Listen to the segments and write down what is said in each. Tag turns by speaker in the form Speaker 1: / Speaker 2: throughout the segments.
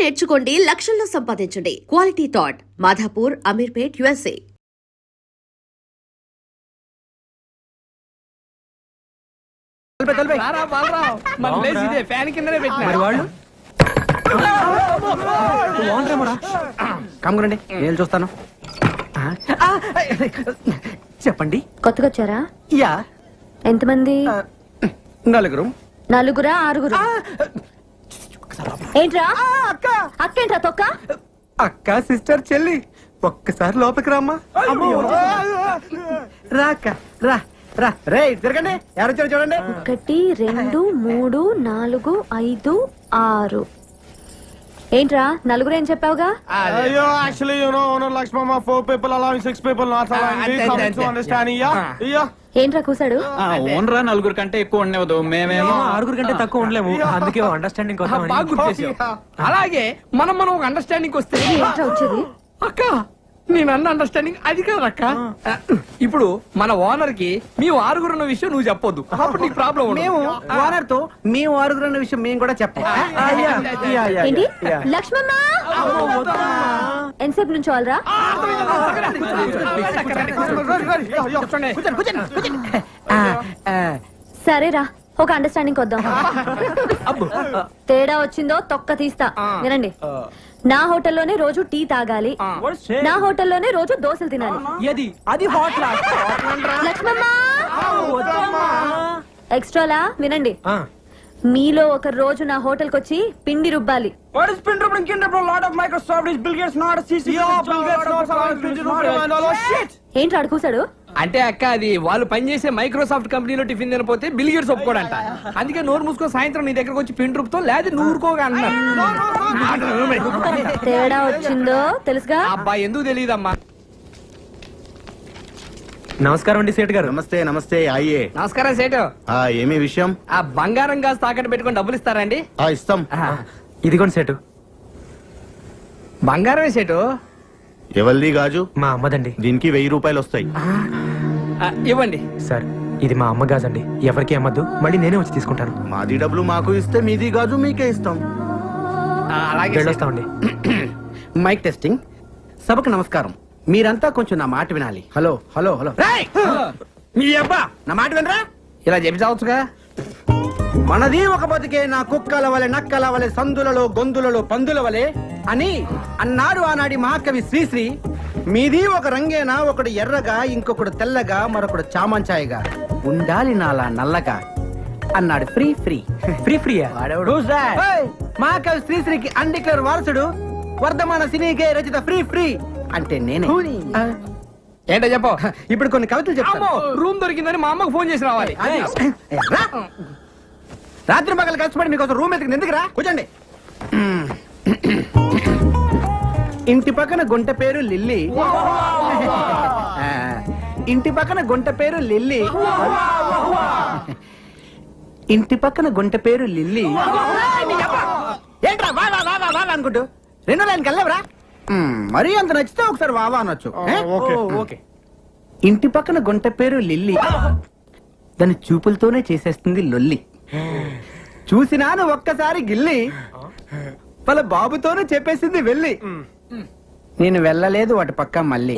Speaker 1: నేర్చుకోండి, లక్షల్లో సంపాదించండి. Quality thought Madhapur, Ameerpet, USA.
Speaker 2: కమ్మురండి, నేను చూస్తాను. చెప్పండి.
Speaker 3: కొత్తగా వచ్చారా?
Speaker 2: యా.
Speaker 3: ఎంతమంది?
Speaker 2: నలుగురు.
Speaker 3: నలుగురా, ఆరుగురు? ఏంట్రా అక్క ఏంట్రా తొక్క?
Speaker 2: అక్క, సిస్టర్, చెల్లి, ఒక్కసారి లోపలికి రామ్మా. రాక రా రా రే, తిరగండి. ఎవరు వచ్చారు చూడండి.
Speaker 3: 1 2 3 4 5 6. ఏంట్రా నలుగురు ఏం చెప్పావుగా?
Speaker 4: Yo, actually, you know, Lakshmama, 4 people allowing 6 people not allowing. We come to understand. Yeah.
Speaker 3: ఏంట్రా కూసాడు?
Speaker 5: ఓనరా నలుగురు కంటే ఎక్కువ ఉండేవద్దు, మేమేమో
Speaker 2: 6 కంటే తక్కువ ఉండలేము. అందుకే అండర్స్టాండింగ్
Speaker 6: బాగా గుర్తు చేసావు. అలాగే మనం ఒక అండర్స్టాండింగ్ వస్తే
Speaker 3: ఏంట్రా వచ్చేది?
Speaker 6: అక్క నేను అన్న అండర్స్టాండింగ్ అది కాదక్క. ఇప్పుడు మన ఓనర్ కి మీ ఆరుగురు ఉన్న విషయం నువ్వు చెప్పొద్దు, అప్పుడు నీకు ప్రాబ్లం ఉండదు.
Speaker 2: మేము ఓనర్ తో మేము ఆరుగురు అన్న విషయం మేము కూడా చెప్పాం.
Speaker 3: ఏంటి లక్ష్మమ్మ? ఎంతసేపు నుంచి వాళ్ళరా? సరేరా, ఒక అండర్స్టాండింగ్ వద్దాం. తేడా వచ్చిందో తొక్క తీస్తా. వినండి, నా హోటల్లోనే రోజు టీ తాగాలి, నా హోటల్లోనే రోజు దోశలు తినాలి. లక్ష్మమ్మ ఎక్స్ట్రాలా. వినండి, మీలో ఒక రోజు నా హోటల్ కొచ్చి పిండి రుబ్బాలి. ఏంటి అడుగుసాడు?
Speaker 6: అంటే అక్క అది వాళ్ళు పనిచేసే మైక్రోసాఫ్ట్ కంపెనీలో టిఫిన్ తినపోతే బిల్ గేట్స్ ఒప్పుకోడంట. అందుకే నోరు మూసుకొని సాయంత్రం నీ దగ్గరకు వచ్చి పిండి రుబ్బుతో లేదా నువ్వు ఊరుకోగా అన్నా.
Speaker 3: తేడా వచ్చిందో తెలుసుగా?
Speaker 6: అబ్బా ఎందుకు తెలియదమ్మా.
Speaker 2: నమస్కారం అండి సేట్ గారు.
Speaker 7: నమస్తే నమస్తే. అయ్యే
Speaker 6: నమస్కారం సేటు.
Speaker 7: ఏమి విషయం?
Speaker 6: ఆ బంగారం గాజు తాకట్టు పెట్టుకొని డబ్బులు ఇస్తారండి?
Speaker 7: ఇస్తాం.
Speaker 2: ఇదిగోండి సేటు.
Speaker 6: బంగారమే సేటు.
Speaker 7: ఎవరిది గాజు?
Speaker 2: మా అమ్మదండి.
Speaker 7: దీనికి 1000 రూపాయలు వస్తాయి.
Speaker 6: ఇవ్వండి
Speaker 2: సార్, ఇది మా అమ్మ గాజండి, ఎవరికి అమ్మద్దు, మళ్ళీ నేనే వచ్చి తీసుకుంటాను.
Speaker 7: మాది డబ్బులు మాకు ఇస్తే మీది గాజు మీకే ఇస్తాం.
Speaker 6: అలాగే
Speaker 2: వెళ్ళొస్తామండి.
Speaker 8: Mic testing. సభకు నమస్కారం. మీరంతా కొంచెం నా మాట వినాలి. Hello hello hello. మీ అబ్బా నా మాట వినరా?
Speaker 6: ఇలా చెప్పి చావచ్చుగా.
Speaker 8: మనది ఒక బతికే, నా కుక్కల వలె నక్కల వలె సందులలో గొంతులలో పందుల వలె అని అన్నాడు ఆనాడి మహాకవి శ్రీశ్రీ. మీది ఒక రంగేనా, ఒకడు ఎర్రగా, ఇంకొకడు తెల్లగా, మరొకడు చామంచాయగా, ఉండాలి నాలా నల్లగా అన్నాడు ఫ్రీ ఫ్రీ.
Speaker 2: ఫ్రీ ఫ్రీయా?
Speaker 8: మహాకవి శ్రీశ్రీకి అన్డిక్లేర్ వారసుడు, వర్ధమాన సినీకే రచిత ఫ్రీ ఫ్రీ అంటే నేనే.
Speaker 6: ఏంటో చెప్పు.
Speaker 8: ఇప్పుడు కొన్ని కవితలు చెప్తాను.
Speaker 6: రూమ్ దొరికిందని మా అమ్మకు ఫోన్ చేసి రావాలి.
Speaker 8: రాత్రి పగలు కష్టపడి మీకోసం రూమ్ ఎత్తుకుని ఎందుకురా? కూర్చోండి. ఇంటి పక్కన గుంట పేరు లిల్లీ, ఇంటి పక్కన గుంట పేరు లిల్లీ, ఇంటి పక్కన గుంట పేరు లిల్లీ. ఏంట్రా వా వా వా వా వా అనుకుంటూ 2 లైన్కి వెళ్ళవరా? మరీ అంత నచ్చితే ఒకసారి వావా అనొచ్చు. ఇంటి పక్కన గుంట పేరు లిల్లీ, దాని చూపులతోనే చేసేస్తుంది లొల్లి. చూసినాను ఒక్కసారి గిల్లి, వాళ్ళ బాబుతోనే చెప్పేసింది వెళ్ళి. నేను వెళ్ళలేదు వాటి పక్క మళ్ళీ.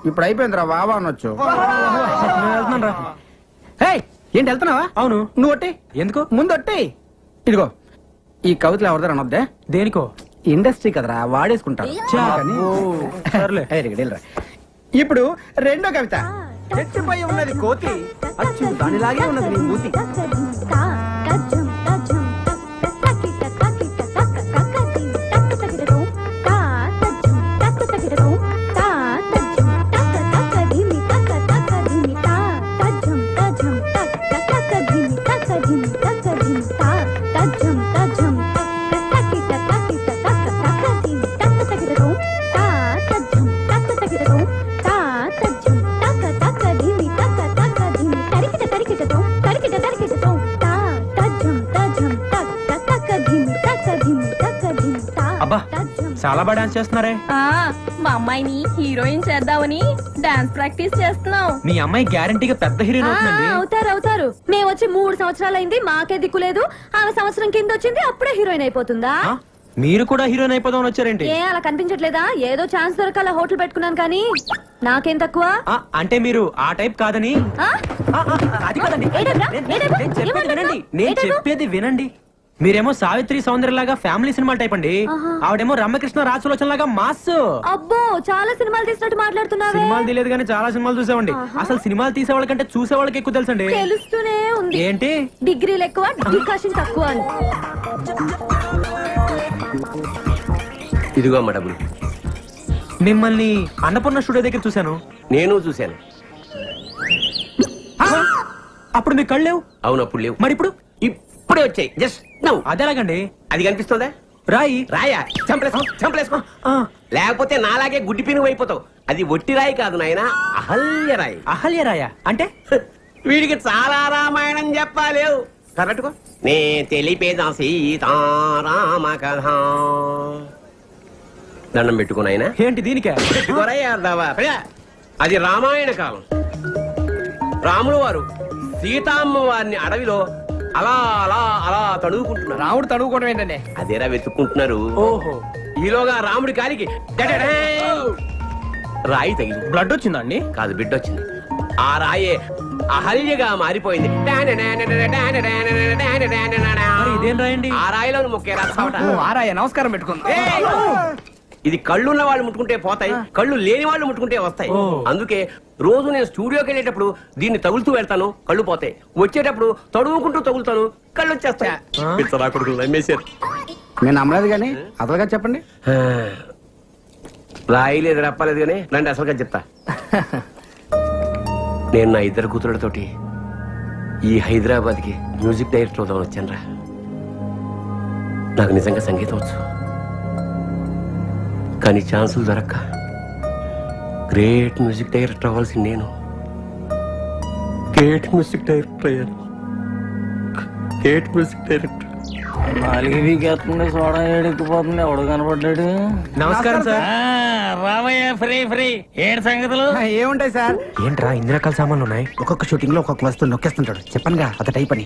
Speaker 8: ఇప్పుడు అయిపోయిందిరా వావా అనొచ్చు. ఏంటి వెళ్తున్నావా?
Speaker 2: అవును.
Speaker 8: నువ్వు ఒట్టి
Speaker 2: ఎందుకు?
Speaker 8: ముందు ఒట్టి. ఇదిగో ఈ కవితలు ఎవరిదారు అనొద్దే.
Speaker 2: దేనికో?
Speaker 8: ఇండస్ట్రీ కదరా, వాడేసుకుంటారు. ఇప్పుడు రెండో కవిత. చెట్టుపై ఉన్నది కోతి, అచ్చు దానిలాగే ఉన్నది నీ మూతి.
Speaker 2: చాలా బాగా డాన్స్ చేస్తున్నారే.
Speaker 9: మా అమ్మాయిని హీరోయిన్ చేద్దామని డాన్స్ ప్రాక్టీస్ చేస్తున్నాం.
Speaker 2: మీ అమ్మాయి గ్యారంటీగా పెద్ద హీరోయిన్ అవుతుంది.
Speaker 3: అవుతారు. మేము వచ్చి 3 సంవత్సరాలు అయింది, మాకే దిక్కు లేదు. ఆమె సంవత్సరం కింద వచ్చింది, అప్పుడే హీరోయిన్ అయిపోతుందా?
Speaker 2: మీరు కూడా హీరోయిన్ అయిపోదామని వచ్చారేంటి?
Speaker 3: ఏ అలా కనిపించట్లేదా? ఏదో ఛాన్స్ దొరకాల హోటల్ పెట్టుకున్నాను కానీ నాకేం తక్కువ?
Speaker 2: అంటే మీరు ఆ టైప్ కాదని.
Speaker 3: ఆ?
Speaker 2: అది కాదండి.
Speaker 3: ఏ టైప్ రా? ఏ టైప్?
Speaker 2: నేను చెప్పేది
Speaker 3: ఏమంటున్నావ్?
Speaker 2: వినండి, నేను
Speaker 3: ఏ టైపు?
Speaker 2: చెప్పేది వినండి. మీరేమో సావిత్రి సౌందర్య లాగా ఫ్యామిలీ సినిమా టైప్ అండి.
Speaker 3: ఆహా.
Speaker 2: ఆవిడేమో రమ్యకృష్ణ రాజసులోచన లాగా మాస్.
Speaker 3: అబ్బో చాలా సినిమాలు తీసినట్టు మాట్లాడుతున్నావే.
Speaker 2: సినిమాలు తెలియదు కానీ చాలా సినిమాలు చూసామండి. అసలు సినిమాలు తీసే వాళ్ళకంటే చూసే వాళ్ళకి ఎక్కువ తెలుసండి.
Speaker 3: తెలుస్తూనే ఉంది.
Speaker 2: ఏంటి?
Speaker 3: డిగ్రీలు ఎక్కువ డికాషన్ తక్కువ అని.
Speaker 10: ఇదిగో అమ్మ డబ్బులు.
Speaker 2: మిమ్మల్ని అన్నపూర్ణ స్టూడియో దగ్గర చూశాను.
Speaker 10: నేను చూశాను.
Speaker 2: అప్పుడు మీ కళ్ళు లేవు.
Speaker 10: అవును, అప్పుడు లేవు.
Speaker 2: మరి ఇప్పుడు?
Speaker 10: ఇప్పుడే వచ్చాయి. జస్ట్ నవ్వు.
Speaker 2: అదేలాగండి?
Speaker 10: అది కనిపిస్తుందా?
Speaker 2: రాయి.
Speaker 10: రాయా? చంపలేసుకో, చంపలేసుకో. లేకపోతే నాలాగే గుడ్డి పినుగు అయిపోతావు. అది ఒట్టి రాయి కాదు నాయన, అహల్య రాయి.
Speaker 2: అహల్య రాయా అంటే?
Speaker 10: వీడికి చాలా రామాయణం చెప్పాలేవు. కరెక్ట్గా నే తెలిపేదా సీతారామ కథ. దండం పెట్టుకున్నాయన.
Speaker 2: ఏంటి దీనికే?
Speaker 10: పెట్టుకోరయ్యా అర్ధవా. అది రామాయణ కాలం. రాములు వారు సీతామ్మ వారిని అడవిలో అలా అలా అలా తడువుకుంటున్నారు.
Speaker 6: రాముడు తడువుకోవడం ఏంటండి?
Speaker 10: అదేరా వెతుక్కుంటున్నారు.
Speaker 2: ఓహో.
Speaker 10: ఈలోగా రాముడి కాలికి డడడే రాయి తగిలి
Speaker 4: బ్లడ్ వచ్చిందండి?
Speaker 10: కాదు, బిడ్డ వచ్చింది. ఆ రాయే అహల్యగా మారిపోయింది.
Speaker 2: మరి ఇదేం రాయండి?
Speaker 10: ఆ రాయిలో ముక్కేరా చావట.
Speaker 6: ఆరాయ నమస్కారం పెట్టుకుంది.
Speaker 10: ఇది కళ్ళున్న వాళ్ళు ముట్టుకుంటే పోతాయి, కళ్ళు లేని వాళ్ళు ముట్టుకుంటే వస్తాయి. అందుకే రోజు నేను స్టూడియోకి వెళ్ళేటప్పుడు దీన్ని తగులుతూ వెళ్తాను, కళ్ళు పోతాయి. వచ్చేటప్పుడు తడువుకుంటూ తగులుతాను, కళ్ళు వచ్చేస్తాయి. పిచ్చరా కొడుకులు నమ్మేశారు.
Speaker 8: నేను నమ్మలేదు కానీ అసలుగా చెప్పండి.
Speaker 10: రాయలేదు రప్పలేదు కానీ రండి అసలుగా చెప్తా. నేను నా ఇద్దరు కూతురులతోటి ఈ హైదరాబాద్కి మ్యూజిక్ డైరెక్టర్ అవుదామని వచ్చానురా. నాకు నిజంగా సంగీతం వచ్చు, కానీ ఛాన్సులు దొరక్క గ్రేట్ మ్యూజిక్ డైరెక్టర్ అవ్వాల్సింది నేను. గ్రేట్ మ్యూజిక్ డైరెక్టర్ అయ్యాను. Great music director.
Speaker 6: సోడా ఏడికిపోతుంది. ఎవడు కనపడ్డాడు?
Speaker 2: నమస్కారం సార్.
Speaker 6: Ramayya free free. ఏంటి సంగతులు?
Speaker 8: ఏముంటాయి సార్,
Speaker 2: ఏంట్రా ఇన్ని రకాల సామాన్లు ఉన్నాయి?
Speaker 8: ఒక్కొక్క షూటింగ్ లో ఒక్కొక్క వస్తువు నొక్కేస్తుంటాడు. చెప్పనుగా అత టైప్ అని.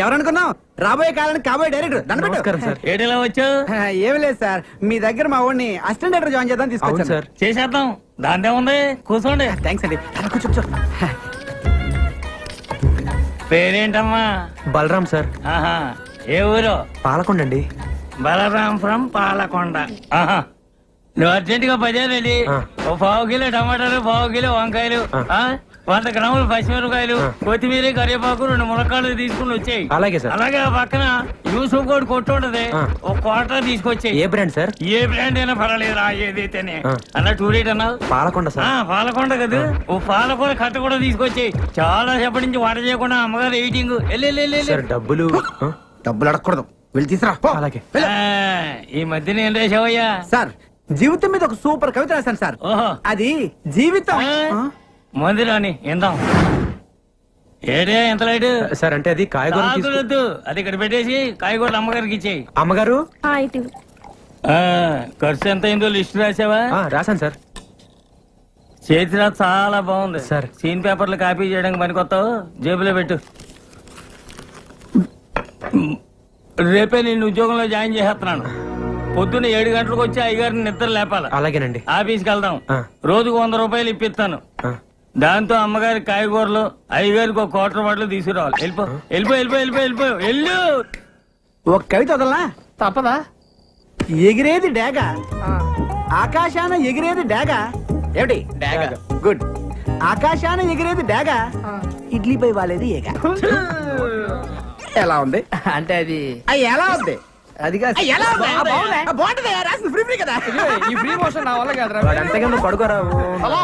Speaker 8: ఎవరనుకున్నావు? రాబోయే కాలానికి కాబోయే డైరెక్టర్.
Speaker 2: నమస్కారం సార్.
Speaker 6: ఏడిలా వచ్చావు?
Speaker 8: ఏమి లేదు సార్, మీ దగ్గర మా వాడిని అసిస్టెంట్ డైరెక్టర్ జాయిన్ చేద్దాం
Speaker 2: అవును
Speaker 8: తీసుకొచ్చాను
Speaker 2: సార్.
Speaker 6: చేసేద్దాం. దాందే ఉంది, కూర్చోండి.
Speaker 8: థ్యాంక్స్ అండి. కూర్చో కూర్చో.
Speaker 6: పేరేంటమ్మా?
Speaker 2: బలరాం సార్.
Speaker 6: ఆహా, ఏ ఊరు?
Speaker 2: పాలకొండ అండి.
Speaker 6: బలరాం ఫ్రం పాలకొండ. ఆహా, నువ్వు అర్జెంట్ గా 10 రెడీ. ఓ 1/2 కిలో టమాటాలు, 1/2 కిలో వంకాయలు, 100 గ్రాములు పచ్చిమిరపకాయలు, కొత్తిమీర, కరివేపాకు, 2 ములక్కాళ్ళు తీసుకుని వచ్చాయి.
Speaker 2: అలాగే సార్.
Speaker 6: అలాగే ఆ పక్కన యూసుఫ్ కోడ్ కొట్టు ఉంటది, ఒక క్వార్టర్ తీసుకొచ్చాయి.
Speaker 2: ఏ బ్రాండ్ సార్?
Speaker 6: ఏ బ్రాండ్ అయినా పర్వాలేదు, ఏదైతేనే. అన్న టూరేట్ అన్నావు?
Speaker 2: పాలకొండ సార్.
Speaker 6: పాలకొండ కదా. ఓ పాలకొండ కట్ట కూడా తీసుకొచ్చాయి. చాలా సేపటి నుంచి వంట చేయకుండా అమ్మగారు ఎయిటింగ్.
Speaker 2: సార్ డబ్బులు?
Speaker 8: డబ్బులు అడగకూడదు, వెళ్ళి తీసురా పో.
Speaker 2: అలాగే.
Speaker 6: ఈ మధ్యన ఏం రాసావయ్యా?
Speaker 8: సార్ జీవితం మీద ఒక సూపర్ కవిత రాశాను సార్.
Speaker 6: ఓహో,
Speaker 8: అది జీవితం.
Speaker 6: మంది రాని ఇందాం. ఏడే ఎంత లైట్?
Speaker 2: సార్ అంటే అది కాయగూరలు తీసుకు-
Speaker 6: వద్దు, అది ఇక్కడ పెట్టేసి కాయగూరలు అమ్మగారికి ఇచ్చేయి.
Speaker 2: అమ్మగారు
Speaker 3: ఇటు.
Speaker 6: ఖర్చు ఎంత అయిందో లిస్ట్ రాసావా?
Speaker 2: రాశాను సార్.
Speaker 6: చేతిలో చాలా బాగుంది
Speaker 2: సార్.
Speaker 6: సీన్ పేపర్లు కాపీ చేయడానికి పనికొస్తావు, జేబులో పెట్టు. రేపే నేను ఉద్యోగంలో జాయిన్ చేసేస్తున్నాను. పొద్దున్న 7 గంటలకు వచ్చి అయ్యగారిని నిద్ర లేపాలి.
Speaker 2: అలాగేనండి.
Speaker 6: ఆఫీస్కి వెళ్దాం.
Speaker 2: ఆ.
Speaker 6: రోజుకు 100 రూపాయలు ఇప్పిస్తాను. దాంతో అమ్మగారి కాయగూరలు, అయ్యగారికి 1 క్వార్టర్ బాటిల్ తీసుకురావాలి. వెళ్ళిపో వెళ్ళిపో వెళ్ళిపో వెళ్ళిపో వెళ్ళిపో వెళ్ళు.
Speaker 8: ఒక కవిత వదలనా?
Speaker 6: తప్పదా?
Speaker 8: ఎగిరేది డేగ, ఆకాశాన ఎగిరేది డేగ. ఏమిటి
Speaker 6: డాగా.
Speaker 8: గుడ్. ఆకాశాన ఎగిరేది డేగ, ఇడ్లీపై వాలేది ఏగ. ఎలా ఉంది?
Speaker 6: అంటే అది
Speaker 8: ఎలా ఉంది?
Speaker 6: అది కాదు.
Speaker 8: ఎలా ఉంది? బాగుంటుంది, రాసింది ఫ్రీ ఫ్రీ కదా.
Speaker 6: ఈ ఫ్రీ మోషన్ నా వల్ల కాదురా.
Speaker 2: అంతగా నువ్వు పడుకోరా.
Speaker 4: Hello?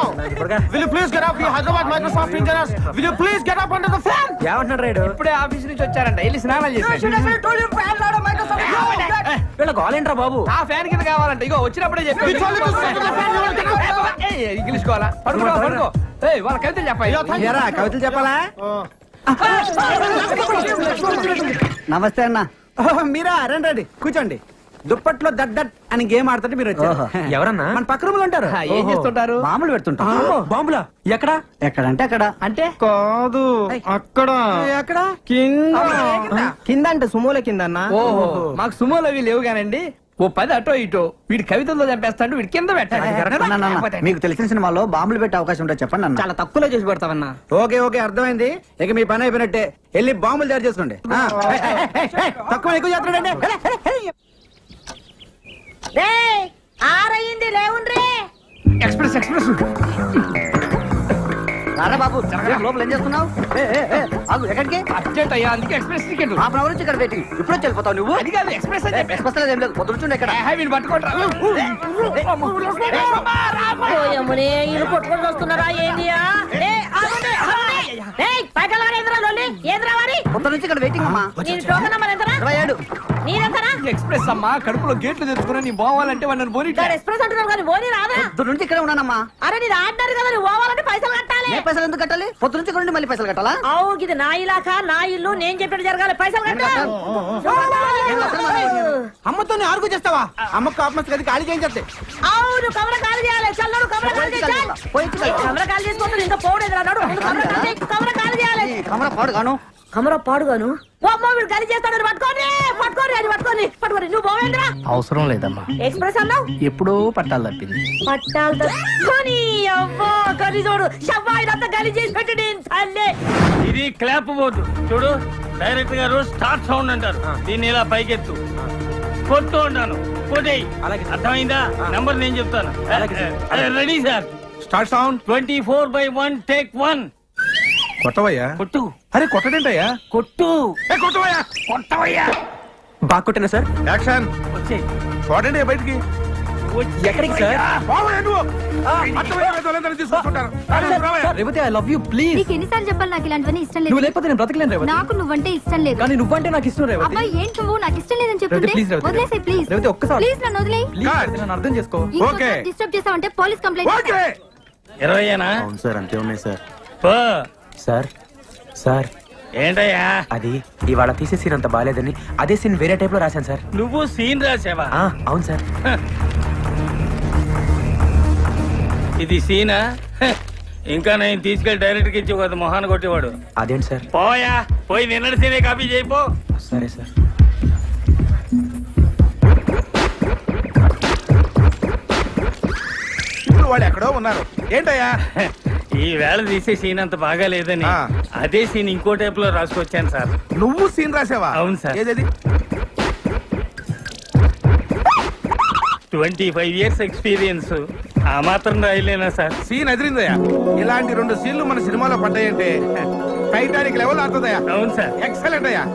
Speaker 4: Will you please get up, you Hyderabad Microsoft engineers? Will you please get up under the fan?
Speaker 2: ఏమంటున్నాడు రైడు?
Speaker 6: ఇప్పుడే ఆఫీస్ నుంచి వచ్చారంట, వెళ్ళి స్నానాలు చేసి.
Speaker 2: వీళ్ళ గోలేంట్రా బాబు?
Speaker 6: ఆ ఫ్యాన్ కింద కావాలంట. ఇగో వచ్చినప్పుడే చెప్పి
Speaker 4: We told you to sit on the fan, you want to get up?
Speaker 6: English కోవాలా? పడుకో పడుకో. వాళ్ళ కవితలు చెప్పాలి.
Speaker 8: ఎరా కవితలు చెప్పాలా? నమస్తే అన్న. మీరా? రండి రండి కూర్చోండి. దుప్పట్లో దట్ దట్ అని గేమ్ ఆడుతుంటే మీరు వచ్చారు.
Speaker 2: ఎవరన్నా?
Speaker 8: మన పక్క రూమ్ లో ఉంటారు.
Speaker 6: ఏం చేస్తుంటారు?
Speaker 8: మామూలు పెడుతుంటారు.
Speaker 2: బాంబులా? ఎక్కడా?
Speaker 8: ఎక్కడంటే అక్కడ.
Speaker 6: అంటే
Speaker 4: కాదు, అక్కడ
Speaker 8: ఎక్కడ?
Speaker 4: కింద.
Speaker 8: కింద అంటే సుమోల కింద అన్న.
Speaker 6: ఓహో, మాకు సుమోలు అవి లేవు కానండి. ఓ 10 అటో ఇటో వీడి కవితల్లో చంపేస్తాడు వీడి కింద పెట్టాలి.
Speaker 8: మీకు తెలిసిన సినిమాలో బాంబులు పెట్టే అవకాశం ఉంటే చెప్పండి అన్న.
Speaker 6: చాలా తక్కువలో చేసి పెడతావన్నా.
Speaker 8: ఓకే ఓకే అర్థమైంది. ఇక మీ పని అయిపోయినట్టే. వెళ్ళి బాంబులు తయారు చేసుకోండి. తక్కువ ఎక్కువ చేస్తున్నాడండి.
Speaker 3: ఆరయింది లేవుండ్రే.
Speaker 6: ఎక్స్ప్రెస్ ఎక్స్ప్రెస్
Speaker 8: రారా బాబు, లోపల ఏం చేస్తున్నావు? ఎక్కడికి?
Speaker 6: అర్జెంట్ అయ్యా, అందుకే ఎక్స్ప్రెస్ టికెట్.
Speaker 8: హాఫ్ అవర్ నుంచి ఇక్కడ వెయిటింగ్. ఇప్పుడు వెళ్ళిపోతావు నువ్వు?
Speaker 6: అది కాదు ఎక్స్ప్రెస్ అని చెప్పి.
Speaker 8: ఎక్స్ప్రెస్ ఏం లేదు, పొద్దుండే ఇక్కడ.
Speaker 6: వీడిని పట్టుకోండి.
Speaker 3: కొట్టుకొని వస్తున్నారా ఏంటియా?
Speaker 8: పొద్దు నుంచి ఇక్కడ వెయిటింగ్ అమ్మా. 27.
Speaker 6: ఎక్స్ప్రెస్ అమ్మా, కడుపులో గేట్లు తెచ్చుకుని నీ పోవాలంటే వాళ్ళని పోనీ.
Speaker 3: ఎక్స్ప్రెస్ అంటున్నారు కానీ పోనీ రాదా?
Speaker 8: పొద్దు నుంచి ఇక్కడ ఉన్నానమ్మా.
Speaker 3: అరే నీ ఆర్డర్ కదా, నువ్వు పోవాలంటే పైసలు కట్టాలి.
Speaker 8: ఏ పైసలు ఎందుకు కట్టాలి? పొద్దు నుంచి ఇక్కడ ఉండి మళ్ళీ పైసలు కట్టాలా?
Speaker 3: అవు ఇది నా ఇలాకా, నా ఇల్లు, నేను చెప్పినట్టు జరగాలి. పైసలు కట్టాలి.
Speaker 8: అమ్మతో ఆర్గు చేస్తావా? అమ్మకు కాపమస్ గది ఖాళీ చేయించే.
Speaker 3: అవును కమర ఖాళీ చేయాలి. చల్లడు కమర ఖాళీ చేయాలి. కమర ఖాళీ చేసుకోవద్దు, ఇంకా పోవడేది అన్నాడు. కమర ఖాళీ చేయాలి.
Speaker 8: కమర పాడు గాను.
Speaker 3: కమర పాడుగాను. అమ్మో వీడు ఖాళీ చేస్తాడు. పట్టుకోని పట్టుకోని అది పట్టుకోని పట్టుకోని. నువ్వు పోవేంద్రా?
Speaker 6: అవసరం లేదమ్మా,
Speaker 3: ఎక్స్ప్రెస్ అన్నావు.
Speaker 6: ఎప్పుడో పట్టాలు తప్పింది.
Speaker 3: పట్టాలు తప్పుకొని అవ్వో గది చూడు. షవ్వాయినంతా గలి చేసి పెట్టి తల్లే.
Speaker 6: ఇది క్లాప్ బోర్డు చూడు. డైరెక్టర్ గారు స్టార్ట్ సౌండ్ అంటారు. దీన్ని ఇలా పైకెత్తు, కొట్టు అంటాను. కొట్టేయి. అర్థమైందా? నంబర్ నేను చెప్తాను. Ready sir.
Speaker 4: Start sound.
Speaker 6: 24/1 take 1.
Speaker 4: కొట్టవయ్యా.
Speaker 6: కొట్టు.
Speaker 4: అరే కొట్టడేంటయ్యా?
Speaker 6: కొట్టు.
Speaker 4: కొట్టవయ్యా.
Speaker 6: కొట్టవయ్యా.
Speaker 2: బాగా కొట్టినా సార్.
Speaker 4: యాక్షన్.
Speaker 6: వచ్చే
Speaker 4: చూడండి బయటికి.
Speaker 2: ఎక్కడికి సార్?
Speaker 4: బావయ్యా నువ్వు. అర్థమయ్యే వాళ్ళందరినీ తీసుకొస్తుంటారు.
Speaker 2: Revathi I love you please.
Speaker 11: నీకు ఎన్నిసార్లు చెప్పాలి నాకు ఇలాంటివన్నీ ఇష్టం
Speaker 2: నువ్వు
Speaker 11: లేదు.
Speaker 2: లేకపోతే నేను బ్రతకలేను రేవతి.
Speaker 11: నాకు నువ్వంటే ఇష్టం లేదు.
Speaker 2: కానీ నువ్వంటే నాకు ఇష్టం రేవతి.
Speaker 11: అబ్బాయి ఏంటి నువ్వు నాకు ఇష్టం లేదని చెప్తుంటే
Speaker 2: రేవతి, please, రేవతి.
Speaker 11: వదిలేసే ప్లీజ్.
Speaker 2: రేవతి, ఒక్కసారి.
Speaker 11: ప్లీజ్ నన్ను వదిలేయ్.
Speaker 2: ప్లీజ్ నన్ను అర్థం చేసుకో.
Speaker 4: ఓకే.
Speaker 11: డిస్టర్బ్ చేసావంటే పోలీస్ కంప్లైంట్
Speaker 4: ఓకే.
Speaker 6: 20
Speaker 7: అవును సార్, అంతే ఉన్నాయి సార్.
Speaker 2: సార్ సార్
Speaker 6: ఏంటయ్యా?
Speaker 2: అది ఇవాళ తీసే సీన్ అంత బాగాలేదని అదే సీన్ వేరే టైప్ లో రాశాను సార్.
Speaker 6: నువ్వు సీన్ రాసావా?
Speaker 2: అవును సార్.
Speaker 6: ఇది సీనా? ఇంకా నేను తీసుకెళ్లి డైరెక్ట్ ఇచ్చి ఒక మొహాన్ని కొట్టేవాడు.
Speaker 2: అదేంటి సార్?
Speaker 6: పోయా, పోయి నిన్నటి సీనే కాపీ చేయిపో.
Speaker 2: సరే సార్.
Speaker 4: ఇప్పుడు వాళ్ళు ఎక్కడో ఉన్నారు. ఏంటయ్యా?
Speaker 6: ఈ వేళ తీసే సీన్ అంత బాగా లేదని అదే సీన్ ఇంకో టైప్ లో రాసుకొచ్చాను సార్.
Speaker 4: నువ్వు సీన్ రాసావా?
Speaker 6: అవును సార్.
Speaker 4: ఏది?
Speaker 6: 25 years ఎక్స్పీరియన్స్. ఆ మాత్రం రాయలేనా సార్?
Speaker 4: సీన్ ఎదిరిందయ్యా. ఇలాంటి 2 సీన్లు మన సినిమాలో పడ్డాయంటే టైటానిక్ లెవెల్ ఆడుతుందయ్యా.
Speaker 6: అవును సార్.
Speaker 4: ఎక్సలెంట్ అయ్యా.